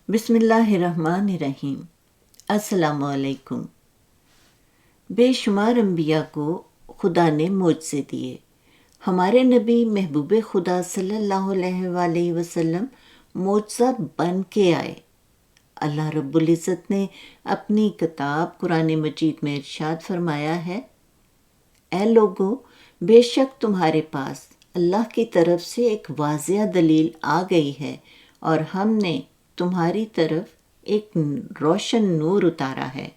بسم اللہ الرحمن الرحیم۔ السلام علیکم۔ بے شمار انبیاء کو خدا نے معجزے دیے۔ ہمارے نبی محبوب خدا صلی اللہ علیہ وآلہ وسلم معجزہ بن کے آئے۔ اللہ رب العزت نے اپنی کتاب قرآن مجید میں ارشاد فرمایا ہے، اے لوگو، بے شک تمہارے پاس اللہ کی طرف سے ایک واضح دلیل آ گئی ہے اور ہم نے تمہاری طرف ایک روشن نور اتارا ہے۔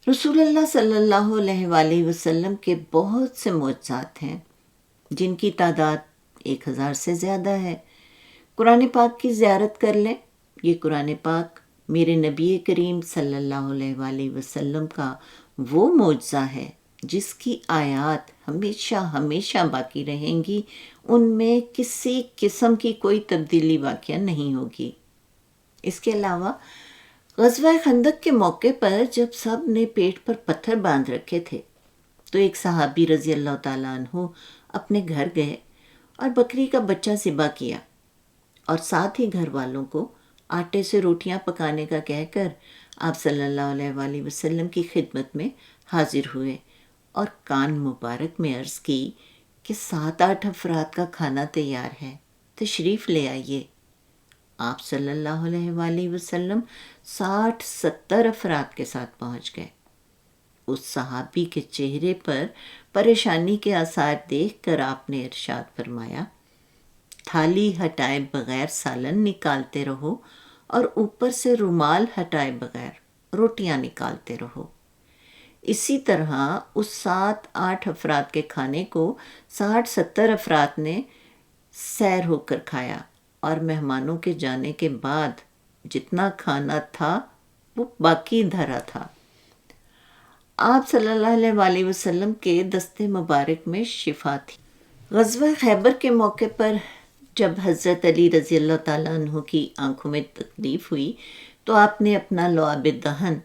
رسول اللہ صلی اللہ علیہ وآلہ وسلم کے بہت سے معجزات ہیں جن کی تعداد 1000 سے زیادہ ہے۔ قرآن پاک کی زیارت کر لیں۔ یہ قرآن پاک میرے نبی کریم صلی اللہ علیہ وآلہ وسلم کا وہ معجزہ ہے جس کی آیات ہمیشہ ہمیشہ باقی رہیں گی، ان میں کسی قسم کی کوئی تبدیلی واقع نہیں ہوگی۔ اس کے علاوہ غزوہ خندق کے موقع پر جب سب نے پیٹ پر پتھر باندھ رکھے تھے تو ایک صحابی رضی اللہ تعالیٰ عنہ اپنے گھر گئے اور بکری کا بچہ ذبح کیا اور ساتھ ہی گھر والوں کو آٹے سے روٹیاں پکانے کا کہہ کر آپ صلی اللہ علیہ وآلہ وسلم کی خدمت میں حاضر ہوئے اور کان مبارک میں عرض کی کہ 7-8 افراد کا کھانا تیار ہے، تشریف لے آئیے۔ آپ صلی اللہ علیہ وآلہ وسلم 60-70 افراد کے ساتھ پہنچ گئے۔ اس صحابی کے چہرے پر پریشانی کے آثار دیکھ کر آپ نے ارشاد فرمایا، تھالی ہٹائے بغیر سالن نکالتے رہو اور اوپر سے رومال ہٹائے بغیر روٹیاں نکالتے رہو۔ اسی طرح اس 7-8 افراد کے کھانے کو 60-70 افراد نے سیر ہو کر کھایا اور مہمانوں کے جانے کے بعد جتنا کھانا تھا وہ باقی دھرا تھا۔ آپ صلی اللہ علیہ وآلہ وسلم کے دست مبارک میں شفا تھی۔ غزوہ خیبر کے موقع پر جب حضرت علی رضی اللہ تعالیٰ عنہ کی آنکھوں میں تکلیف ہوئی تو آپ نے اپنا لعاب دہن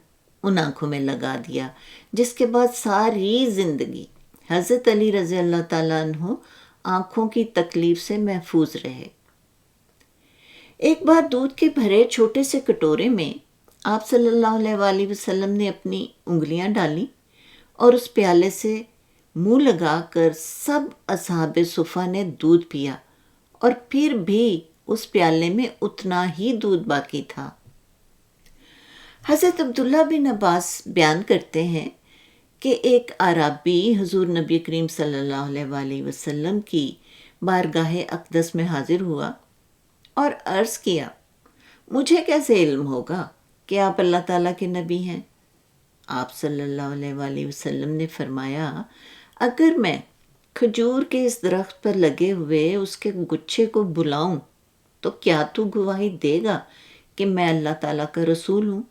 ان آنکھوں میں لگا دیا، جس کے بعد ساری زندگی حضرت علی رضی اللہ تعالیٰ عنہ آنکھوں کی تکلیف سے محفوظ رہے۔ ایک بار دودھ کے بھرے چھوٹے سے کٹورے میں آپ صلی اللہ علیہ وآلہ وسلم نے اپنی انگلیاں ڈالی اور اس پیالے سے منہ لگا کر سب اصحاب صفہ نے دودھ پیا اور پھر بھی اس پیالے میں اتنا ہی دودھ باقی تھا۔ حضرت عبداللہ بن عباس بیان کرتے ہیں کہ ایک اعرابی حضور نبی کریم صلی اللہ علیہ وآلہ وسلم کی بارگاہ اقدس میں حاضر ہوا اور عرض کیا، مجھے کیسے علم ہوگا کہ آپ اللہ تعالیٰ کے نبی ہیں؟ آپ صلی اللہ علیہ وآلہ وسلم نے فرمایا، اگر میں کھجور کے اس درخت پر لگے ہوئے اس کے گچھے کو بلاؤں تو کیا تو گواہی دے گا کہ میں اللہ تعالیٰ کا رسول ہوں؟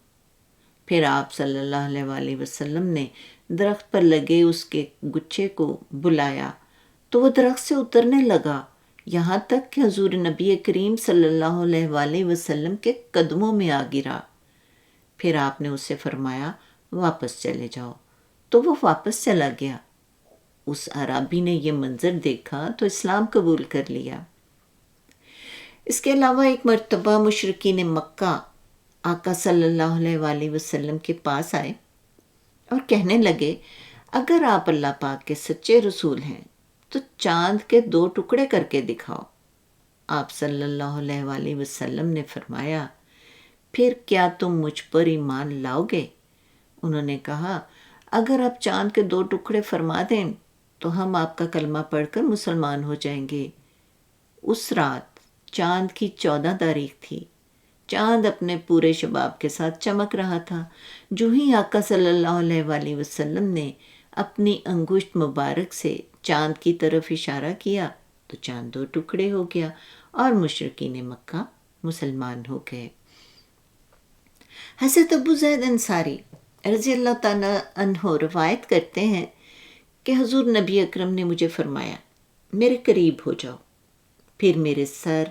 پھر آپ صلی اللہ علیہ وآلہ وسلم نے درخت پر لگے اس کے گچھے کو بلایا تو وہ درخت سے اترنے لگا، یہاں تک کہ حضور نبی کریم صلی اللہ علیہ وآلہ وسلم کے قدموں میں آ گرا۔ پھر آپ نے اسے فرمایا، واپس چلے جاؤ، تو وہ واپس چلا گیا۔ اس اعرابی نے یہ منظر دیکھا تو اسلام قبول کر لیا۔ اس کے علاوہ ایک مرتبہ مشرکین مکہ آقا صلی اللہ علیہ وآلہ وسلم کے پاس آئے اور کہنے لگے، اگر آپ اللہ پاک کے سچے رسول ہیں تو چاند کے 2 ٹکڑے کر کے دکھاؤ۔ آپ صلی اللہ علیہ وآلہ وسلم نے فرمایا، پھر کیا تم مجھ پر ایمان لاؤ گے؟ انہوں نے کہا، اگر آپ چاند کے 2 ٹکڑے فرما دیں تو ہم آپ کا کلمہ پڑھ کر مسلمان ہو جائیں گے۔ اس رات چاند کی 14 تاریخ تھی۔ چاند اپنے پورے شباب کے ساتھ چمک رہا تھا۔ جو ہی آقا صلی اللہ علیہ وآلہ وسلم نے اپنی انگشت مبارک سے چاند کی طرف اشارہ کیا تو چاند 2 ٹکڑے ہو گیا اور مشرکین مکہ مسلمان ہو گئے۔ حضرت ابو زید انصاری رضی اللہ تعالیٰ عنہ روایت کرتے ہیں کہ حضور نبی اکرم نے مجھے فرمایا، میرے قریب ہو جاؤ۔ پھر میرے سر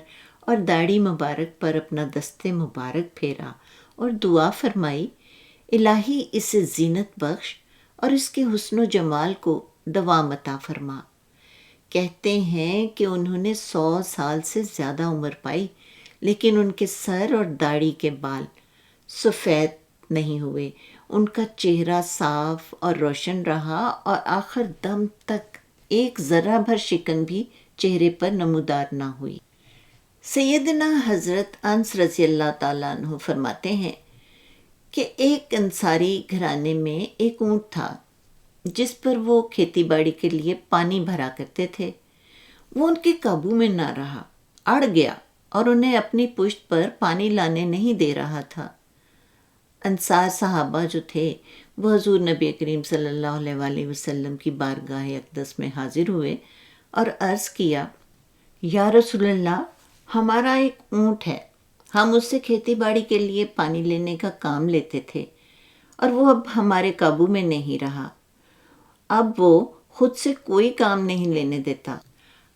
اور داڑھی مبارک پر اپنا دست مبارک پھیرا اور دعا فرمائی، الہی اسے زینت بخش اور اس کے حسن و جمال کو دوام عطا فرما۔ کہتے ہیں کہ انہوں نے 100 سال سے زیادہ عمر پائی، لیکن ان کے سر اور داڑھی کے بال سفید نہیں ہوئے. ان کا چہرہ صاف اور روشن رہا اور آخر دم تک ایک ذرہ بھر شکن بھی چہرے پر نمودار نہ ہوئی. سیدنا حضرت انس رضی اللہ تعالیٰ عنہ فرماتے ہیں کہ ایک انصاری گھرانے میں ایک اونٹ تھا جس پر وہ کھیتی باڑی کے لیے پانی بھرا کرتے تھے. وہ ان کے قابو میں نہ رہا، اڑ گیا اور انہیں اپنی پشت پر پانی لانے نہیں دے رہا تھا. انصار صحابہ جو تھے وہ حضور نبی کریم صلی اللہ علیہ وسلم کی بارگاہ اقدس میں حاضر ہوئے اور عرض کیا، یا رسول اللہ، ہمارا ایک اونٹ ہے، ہم اس سے کھیتی باڑی کے لیے پانی لینے کا کام لیتے تھے اور وہ اب ہمارے قابو میں نہیں رہا. اب وہ خود سے کوئی کام نہیں لینے دیتا.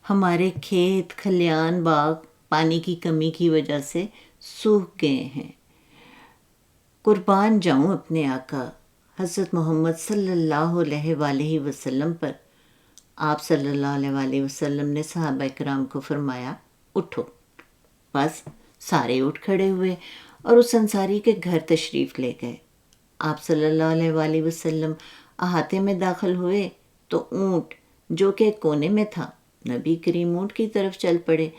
ہمارے کھیت کھلیان باغ پانی کی کمی کی وجہ سے سوکھ گئے ہیں. قربان جاؤں اپنے آقا حضرت محمد صلی اللہ علیہ وآلہ وسلم پر. آپ صلی اللہ علیہ وآلہ وسلم نے صحابہ کرام کو فرمایا، اٹھو. بس سارے اٹھ کھڑے ہوئے اور اس انصاری کے گھر تشریف لے گئے. آپ صلی اللہ علیہ وآلہ وسلم احاطے میں داخل ہوئے تو اونٹ جو کہ کونے میں تھا، نبی کریم اونٹ کی طرف چل پڑے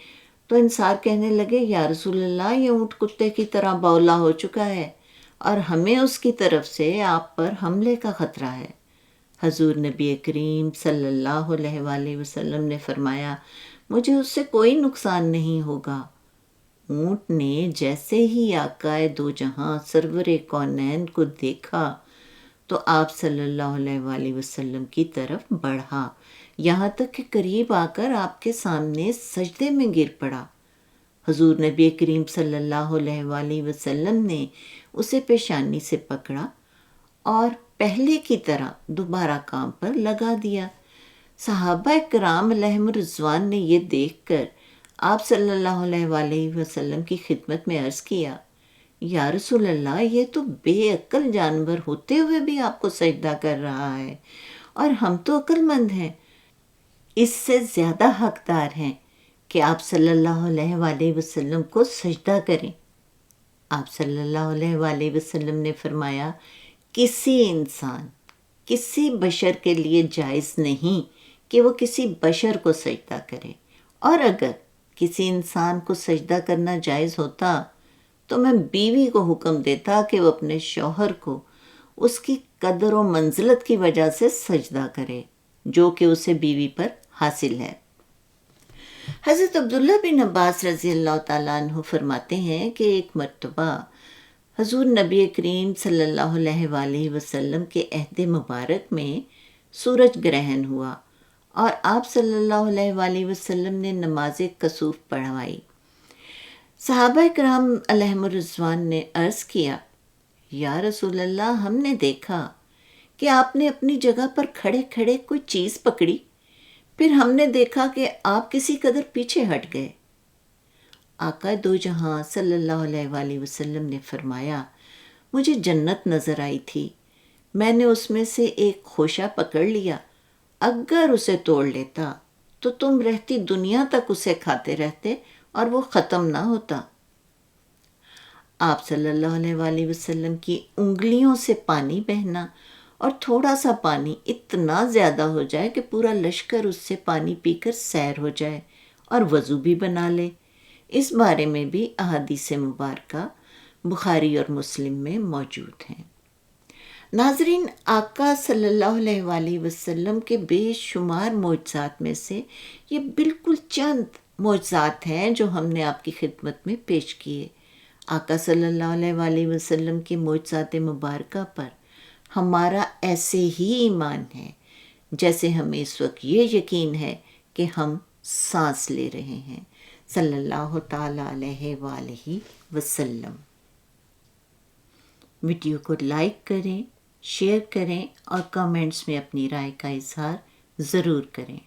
تو انصار کہنے لگے، یا رسول اللہ، یہ اونٹ کتے کی طرح بولا ہو چکا ہے اور ہمیں اس کی طرف سے آپ پر حملے کا خطرہ ہے. حضور نبی کریم صلی اللہ علیہ وآلہ وسلم نے فرمایا، مجھے اس سے کوئی نقصان نہیں ہوگا. اونٹ نے جیسے ہی آقا دو جہاں سرور کونین کو دیکھا تو آپ صلی اللہ علیہ وآلہ وسلم کی طرف بڑھا، یہاں تک کہ قریب آ کر آپ کے سامنے سجدے میں گر پڑا. حضور نبی کریم صلی اللہ علیہ وآلہ وسلم نے اسے پیشانی سے پکڑا اور پہلے کی طرح دوبارہ کام پر لگا دیا. صحابہ کرام علیہم رضوان نے یہ دیکھ کر آپ صلی اللہ علیہ وآلہ وسلم کی خدمت میں عرض کیا، یا رسول اللہ، یہ تو بے عقل جانور ہوتے ہوئے بھی آپ کو سجدہ کر رہا ہے اور ہم تو عقل مند ہیں، اس سے زیادہ حقدار ہیں کہ آپ صلی اللہ علیہ وآلہ وسلم کو سجدہ کریں. آپ صلی اللہ علیہ وآلہ وسلم نے فرمایا، کسی انسان، کسی بشر کے لیے جائز نہیں کہ وہ کسی بشر کو سجدہ کرے، اور اگر کسی انسان کو سجدہ کرنا جائز ہوتا تو میں بیوی کو حکم دیتا کہ وہ اپنے شوہر کو اس کی قدر و منزلت کی وجہ سے سجدہ کرے جو کہ اسے بیوی پر حاصل ہے. حضرت عبداللہ بن عباس رضی اللہ تعالیٰ عنہ فرماتے ہیں کہ ایک مرتبہ حضور نبی کریم صلی اللہ علیہ وآلہ وسلم کے عہد مبارک میں سورج گرہن ہوا اور آپ صلی اللہ علیہ وآلہ وسلم نے نماز کسوف پڑھوائی. صحابہ کرام علیہم الرضوان نے عرض کیا، یا رسول اللہ، ہم نے دیکھا کہ آپ نے اپنی جگہ پر کھڑے کھڑے کوئی چیز پکڑی، پھر ہم نے دیکھا کہ آپ کسی قدر پیچھے ہٹ گئے. آقا دو جہاں صلی اللہ علیہ وآلہ وسلم نے فرمایا، مجھے جنت نظر آئی تھی، میں نے اس میں سے ایک خوشہ پکڑ لیا، اگر اسے توڑ لیتا تو تم رہتی دنیا تک اسے کھاتے رہتے اور وہ ختم نہ ہوتا. آپ صلی اللہ علیہ وآلہ وسلم کی انگلیوں سے پانی بہنا اور تھوڑا سا پانی اتنا زیادہ ہو جائے کہ پورا لشکر اس سے پانی پی کر سیر ہو جائے اور وضو بھی بنا لے. اس بارے میں بھی احادیث مبارکہ بخاری اور مسلم میں موجود ہیں. ناظرین، آقا صلی اللہ علیہ وآلہ وسلم کے بے شمار معجزات میں سے یہ بالکل چند معجزات ہیں جو ہم نے آپ کی خدمت میں پیش کیے. آقا صلی اللہ علیہ وآلہ وسلم کے معجزات مبارکہ پر ہمارا ایسے ہی ایمان ہے جیسے ہمیں اس وقت یہ یقین ہے کہ ہم سانس لے رہے ہیں. صلی اللہ تعالیٰ علیہ وآلہ وسلم. ویڈیو کو لائک کریں، شیئر کریں اور کامنٹس میں اپنی رائے کا اظہار ضرور کریں.